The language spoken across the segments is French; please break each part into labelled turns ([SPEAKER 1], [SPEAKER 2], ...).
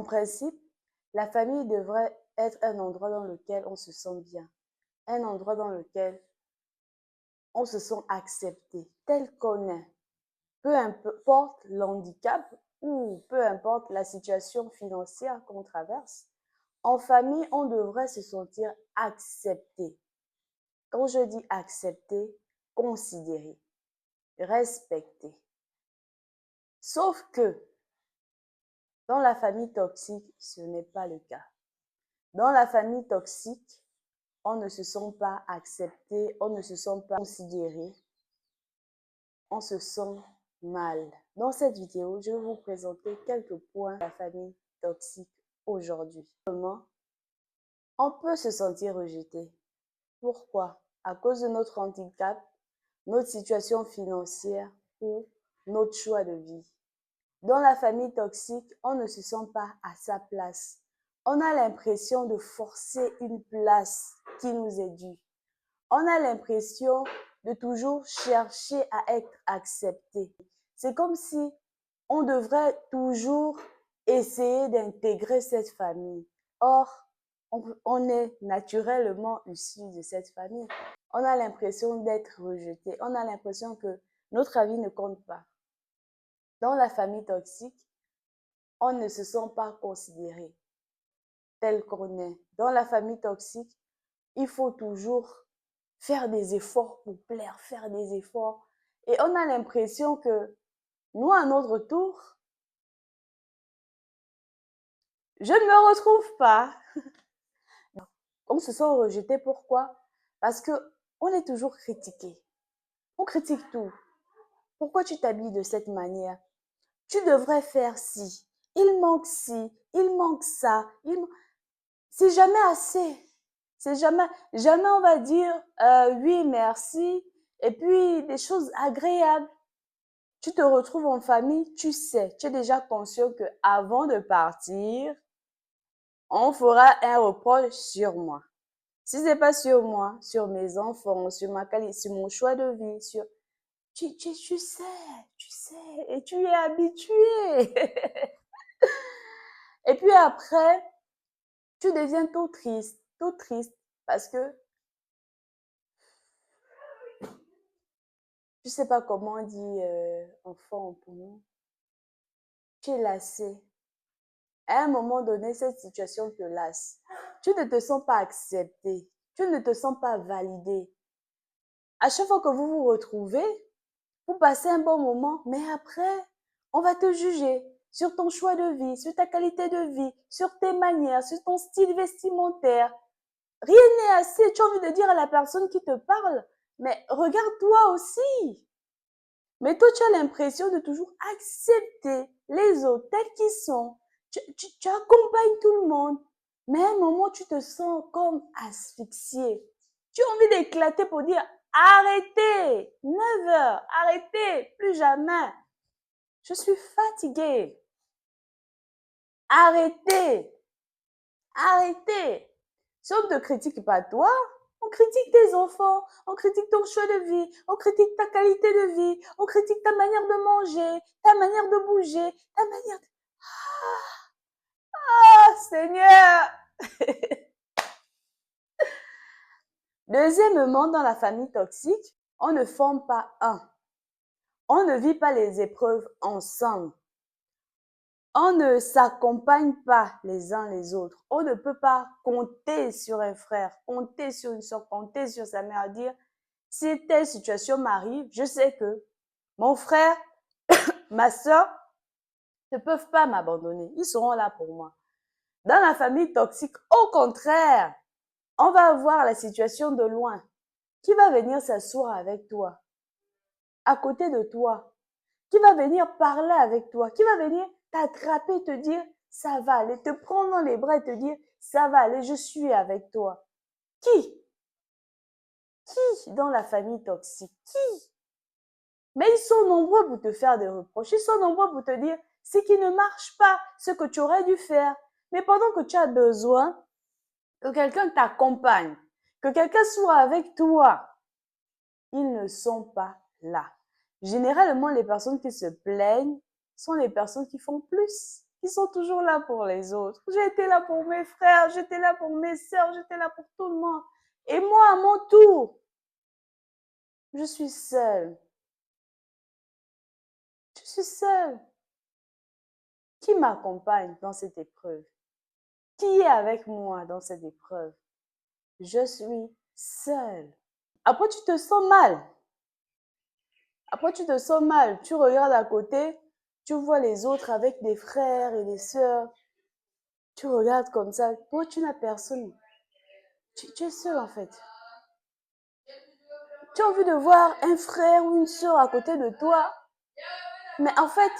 [SPEAKER 1] En principe, la famille devrait être un endroit dans lequel on se sent bien, un endroit dans lequel on se sent accepté tel qu'on est, peu importe l'handicap ou peu importe la situation financière qu'on traverse. En famille, on devrait se sentir accepté. Quand je dis accepté, considéré, respecté. Sauf que dans la famille toxique, ce n'est pas le cas. Dans la famille toxique, on ne se sent pas accepté, on ne se sent pas considéré, on se sent mal. Dans cette vidéo, je vais vous présenter quelques points de la famille toxique aujourd'hui. Comment on peut se sentir rejeté? Pourquoi? À cause de notre handicap, notre situation financière ou notre choix de vie. Dans la famille toxique, on ne se sent pas à sa place. On a l'impression de forcer une place qui nous est due. On a l'impression de toujours chercher à être accepté. C'est comme si on devrait toujours essayer d'intégrer cette famille. Or, on est naturellement issu de cette famille. On a l'impression d'être rejeté. On a l'impression que notre avis ne compte pas. Dans la famille toxique, on ne se sent pas considéré tel qu'on est. Dans la famille toxique, il faut toujours faire des efforts pour plaire, faire des efforts. Et on a l'impression que nous, à notre tour, je ne me retrouve pas. On se sent rejeté. Pourquoi? Parce qu'on est toujours critiqué. On critique tout. Pourquoi tu t'habilles de cette manière? Tu devrais faire ci. Il manque ci. Il manque ça. C'est jamais assez. C'est jamais on va dire oui, merci. Et puis des choses agréables. Tu te retrouves en famille, tu sais, tu es déjà conscient que avant de partir, on fera un reproche sur moi. Si c'est pas sur moi, sur mes enfants, sur ma qualité, sur mon choix de vie, sur tu sais, et tu es habitué. Et puis après, tu deviens tout triste, parce que je sais pas comment on dit enfant pour nous. Tu es lassé. À un moment donné, cette situation te lasse. Tu ne te sens pas accepté. Tu ne te sens pas validé. À chaque fois que vous vous retrouvez, vous passez un bon moment, mais après, on va te juger sur ton choix de vie, sur ta qualité de vie, sur tes manières, sur ton style vestimentaire. Rien n'est assez. Tu as envie de dire à la personne qui te parle, mais regarde-toi aussi. Mais toi, tu as l'impression de toujours accepter les autres tels qu'ils sont. Tu accompagnes tout le monde. Mais à un moment, tu te sens comme asphyxié. Tu as envie d'éclater pour dire arrêtez, 9 heures, arrêtez, plus jamais. Je suis fatiguée. Arrêtez, arrêtez. Si on ne te critique pas toi, on critique tes enfants, on critique ton choix de vie, on critique ta qualité de vie, on critique ta manière de manger, ta manière de bouger, ta manière de... Ah, Seigneur! Deuxièmement, dans la famille toxique, on ne forme pas un. On ne vit pas les épreuves ensemble. On ne s'accompagne pas les uns les autres. On ne peut pas compter sur un frère, compter sur une soeur, compter sur sa mère, dire si telle situation m'arrive, je sais que mon frère, ma soeur ne peuvent pas m'abandonner. Ils seront là pour moi. Dans la famille toxique, au contraire, on va voir la situation de loin. Qui va venir s'asseoir avec toi, à côté de toi? Qui va venir parler avec toi? Qui va venir t'attraper et te dire ça va aller, te prendre dans les bras et te dire ça va aller, je suis avec toi? Qui? Qui dans la famille toxique? Qui? Mais ils sont nombreux pour te faire des reproches. Ils sont nombreux pour te dire ce qui ne marche pas, ce que tu aurais dû faire. Mais pendant que tu as besoin que quelqu'un t'accompagne, que quelqu'un soit avec toi, ils ne sont pas là. Généralement, les personnes qui se plaignent sont les personnes qui font plus. qui sont toujours là pour les autres. J'ai été là pour mes frères, j'étais là pour mes sœurs, j'étais là pour tout le monde. Et moi, à mon tour, je suis seule. Je suis seule. Qui m'accompagne dans cette épreuve? Qui est avec moi dans cette épreuve? Je suis seule. Après, tu te sens mal. Après, tu te sens mal. Tu regardes à côté, tu vois les autres avec des frères et des sœurs. Tu regardes comme ça. Toi, tu n'as personne. Tu es seule en fait. Tu as envie de voir un frère ou une sœur à côté de toi. Mais en fait,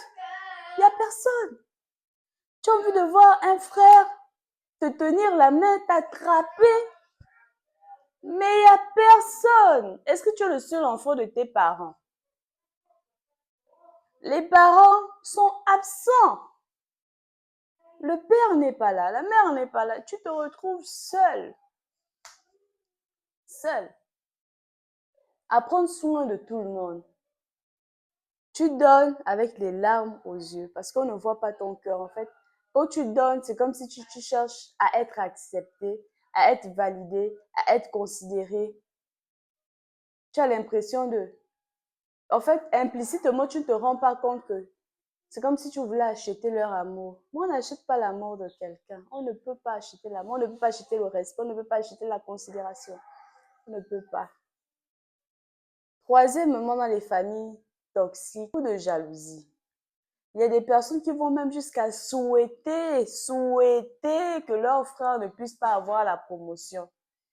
[SPEAKER 1] il n'y a personne. Tu as envie de voir un frère te tenir la main, t'attraper. Mais il n'y a personne. Est-ce que tu es le seul enfant de tes parents? Les parents sont absents. Le père n'est pas là, la mère n'est pas là. Tu te retrouves seul. Seul. À prendre soin de tout le monde. Tu donnes avec les larmes aux yeux parce qu'on ne voit pas ton cœur. En fait, quand tu donnes, c'est comme si tu cherches à être accepté, à être validé, à être considéré. Tu as l'impression de... En fait, implicitement, tu ne te rends pas compte que c'est comme si tu voulais acheter leur amour. Moi, on n'achète pas l'amour de quelqu'un. On ne peut pas acheter l'amour, on ne peut pas acheter le respect, on ne peut pas acheter la considération. On ne peut pas. Troisièmement, dans les familles toxiques, ou de jalousie. Il y a des personnes qui vont même jusqu'à souhaiter que leur frère ne puisse pas avoir la promotion.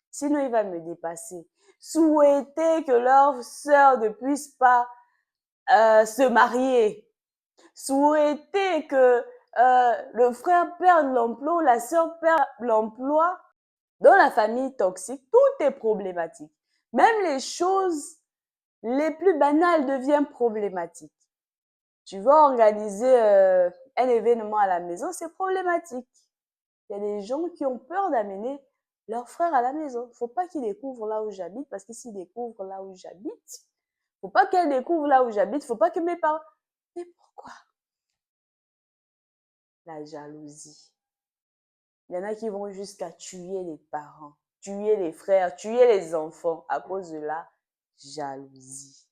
[SPEAKER 1] Sinon, il va me dépasser. Souhaiter que leur sœur ne puisse pas se marier. Souhaiter que le frère perde l'emploi ou la sœur perd l'emploi. Dans la famille toxique, tout est problématique. Même les choses les plus banales deviennent problématiques. Tu vas organiser un événement à la maison, c'est problématique. Il y a des gens qui ont peur d'amener leur frère à la maison. Il ne faut pas qu'ils découvrent là où j'habite, parce que s'ils découvrent là où j'habite, il ne faut pas qu'elle découvre là où j'habite, il ne faut pas que mes parents... Mais pourquoi? La jalousie. Il y en a qui vont jusqu'à tuer les parents, tuer les frères, tuer les enfants à cause de la jalousie.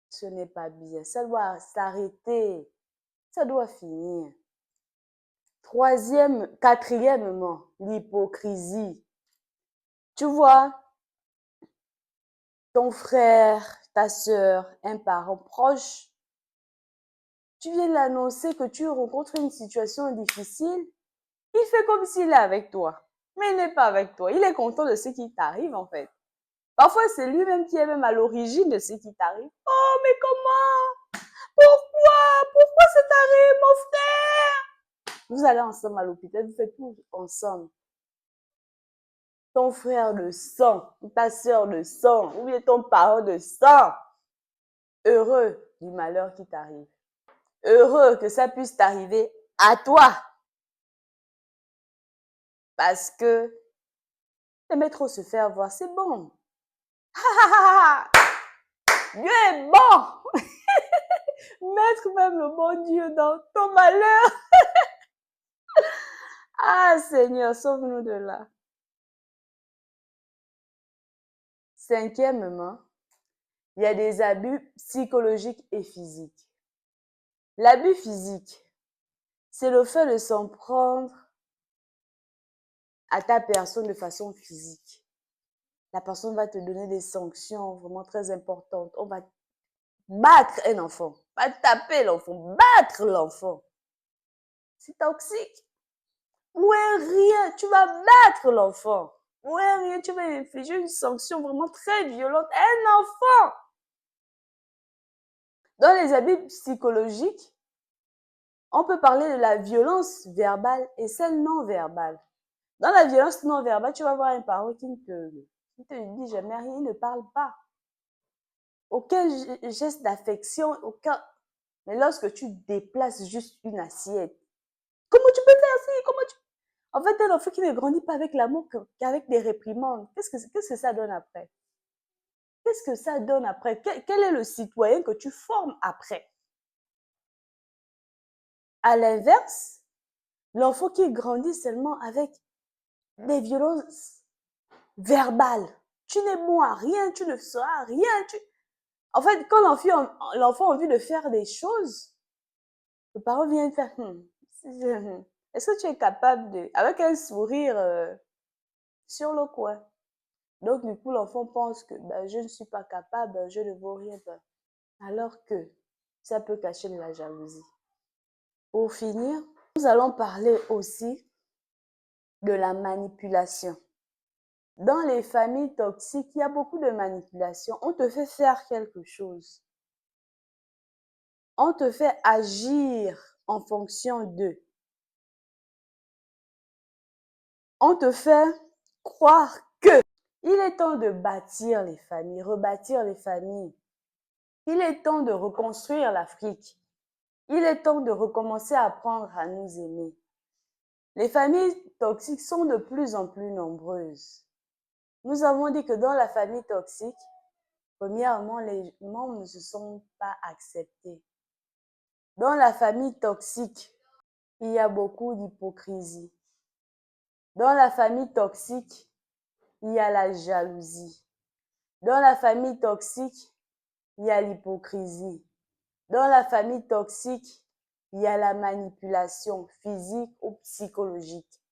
[SPEAKER 1] Ce n'est pas bien. Ça doit s'arrêter. Ça doit finir. Quatrièmement, l'hypocrisie. Tu vois, ton frère, ta sœur, un parent proche, tu viens l'annoncer que tu rencontres une situation difficile, il fait comme s'il est avec toi. Mais il n'est pas avec toi. Il est content de ce qui t'arrive en fait. Parfois, c'est lui-même qui est même à l'origine de ce qui t'arrive. Oh, mais comment? Pourquoi? Pourquoi ça t'arrive, mon frère? Vous allez ensemble à l'hôpital, vous faites tout ensemble. Ton frère de sang, ta sœur de sang, ou bien ton parent de sang. Heureux du malheur qui t'arrive. Heureux que ça puisse t'arriver à toi. Parce que aimer trop se faire voir, c'est bon. Dieu est bon. Mettre même le bon Dieu dans ton malheur. Ah Seigneur, sauve-nous de là. Cinquièmement, il y a des abus psychologiques et physiques. L'abus physique, c'est le fait de s'en prendre à ta personne de façon physique. La personne va te donner des sanctions vraiment très importantes. On va battre un enfant, pas taper l'enfant, battre l'enfant. C'est toxique. Ou rien, tu vas battre l'enfant. Ou rien, tu vas infliger une sanction vraiment très violente à un enfant. Dans les abus psychologiques, on peut parler de la violence verbale et celle non verbale. Dans la violence non verbale, tu vas voir un parent qui ne te dit jamais rien, il ne parle pas. Aucun geste d'affection, aucun... Mais lorsque tu déplaces juste une assiette, comment tu peux faire ça? Comment tu... En fait, un enfant qui ne grandit pas avec l'amour qu'avec des réprimandes, qu'est-ce que ça donne après? Qu'est-ce que ça donne après? Quel est le citoyen que tu formes après? À l'inverse, l'enfant qui grandit seulement avec des violences verbales. Tu n'es bon à rien, tu ne feras rien. En fait, quand l'enfant a envie de faire des choses, le parent vient faire est-ce que tu es capable de... Avec un sourire sur le coin. Donc, du coup, l'enfant pense que ben, je ne suis pas capable, je ne vaux rien. Alors que ça peut cacher de la jalousie. Pour finir, nous allons parler aussi de la manipulation. Dans les familles toxiques, il y a beaucoup de manipulation. On te fait faire quelque chose. On te fait agir en fonction d'eux. On te fait croire que. Il est temps de bâtir les familles, rebâtir les familles. Il est temps de reconstruire l'Afrique. Il est temps de recommencer à apprendre à nous aimer. Les familles toxiques sont de plus en plus nombreuses. Nous avons dit que dans la famille toxique, premièrement, les membres ne se sont pas acceptés. Dans la famille toxique, il y a beaucoup d'hypocrisie. Dans la famille toxique, il y a la jalousie. Dans la famille toxique, il y a l'hypocrisie. Dans la famille toxique, il y a la manipulation physique ou psychologique.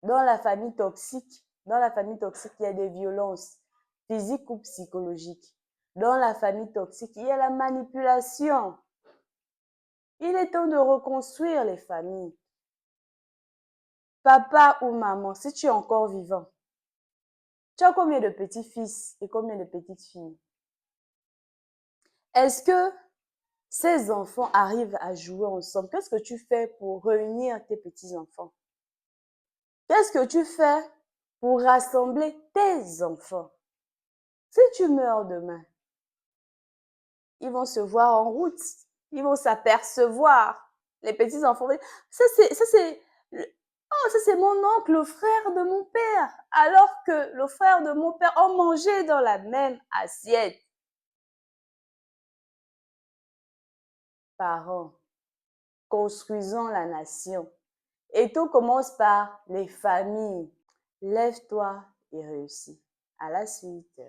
[SPEAKER 1] Dans la famille toxique, il y a des violences physiques ou psychologiques. Dans la famille toxique, il y a la manipulation. Il est temps de reconstruire les familles. Papa ou maman, si tu es encore vivant, tu as combien de petits-fils et combien de petites-filles? Est-ce que ces enfants arrivent à jouer ensemble? Qu'est-ce que tu fais pour réunir tes petits-enfants? Qu'est-ce que tu fais pour rassembler tes enfants? Si tu meurs demain, ils vont se voir en route. Ils vont s'apercevoir. Les petits-enfants, ça c'est mon oncle, le frère de mon père. Alors que le frère de mon père ont mangé dans la même assiette. Parents, construisons la nation. Et tout commence par les familles. Lève-toi et réussis. À la suite.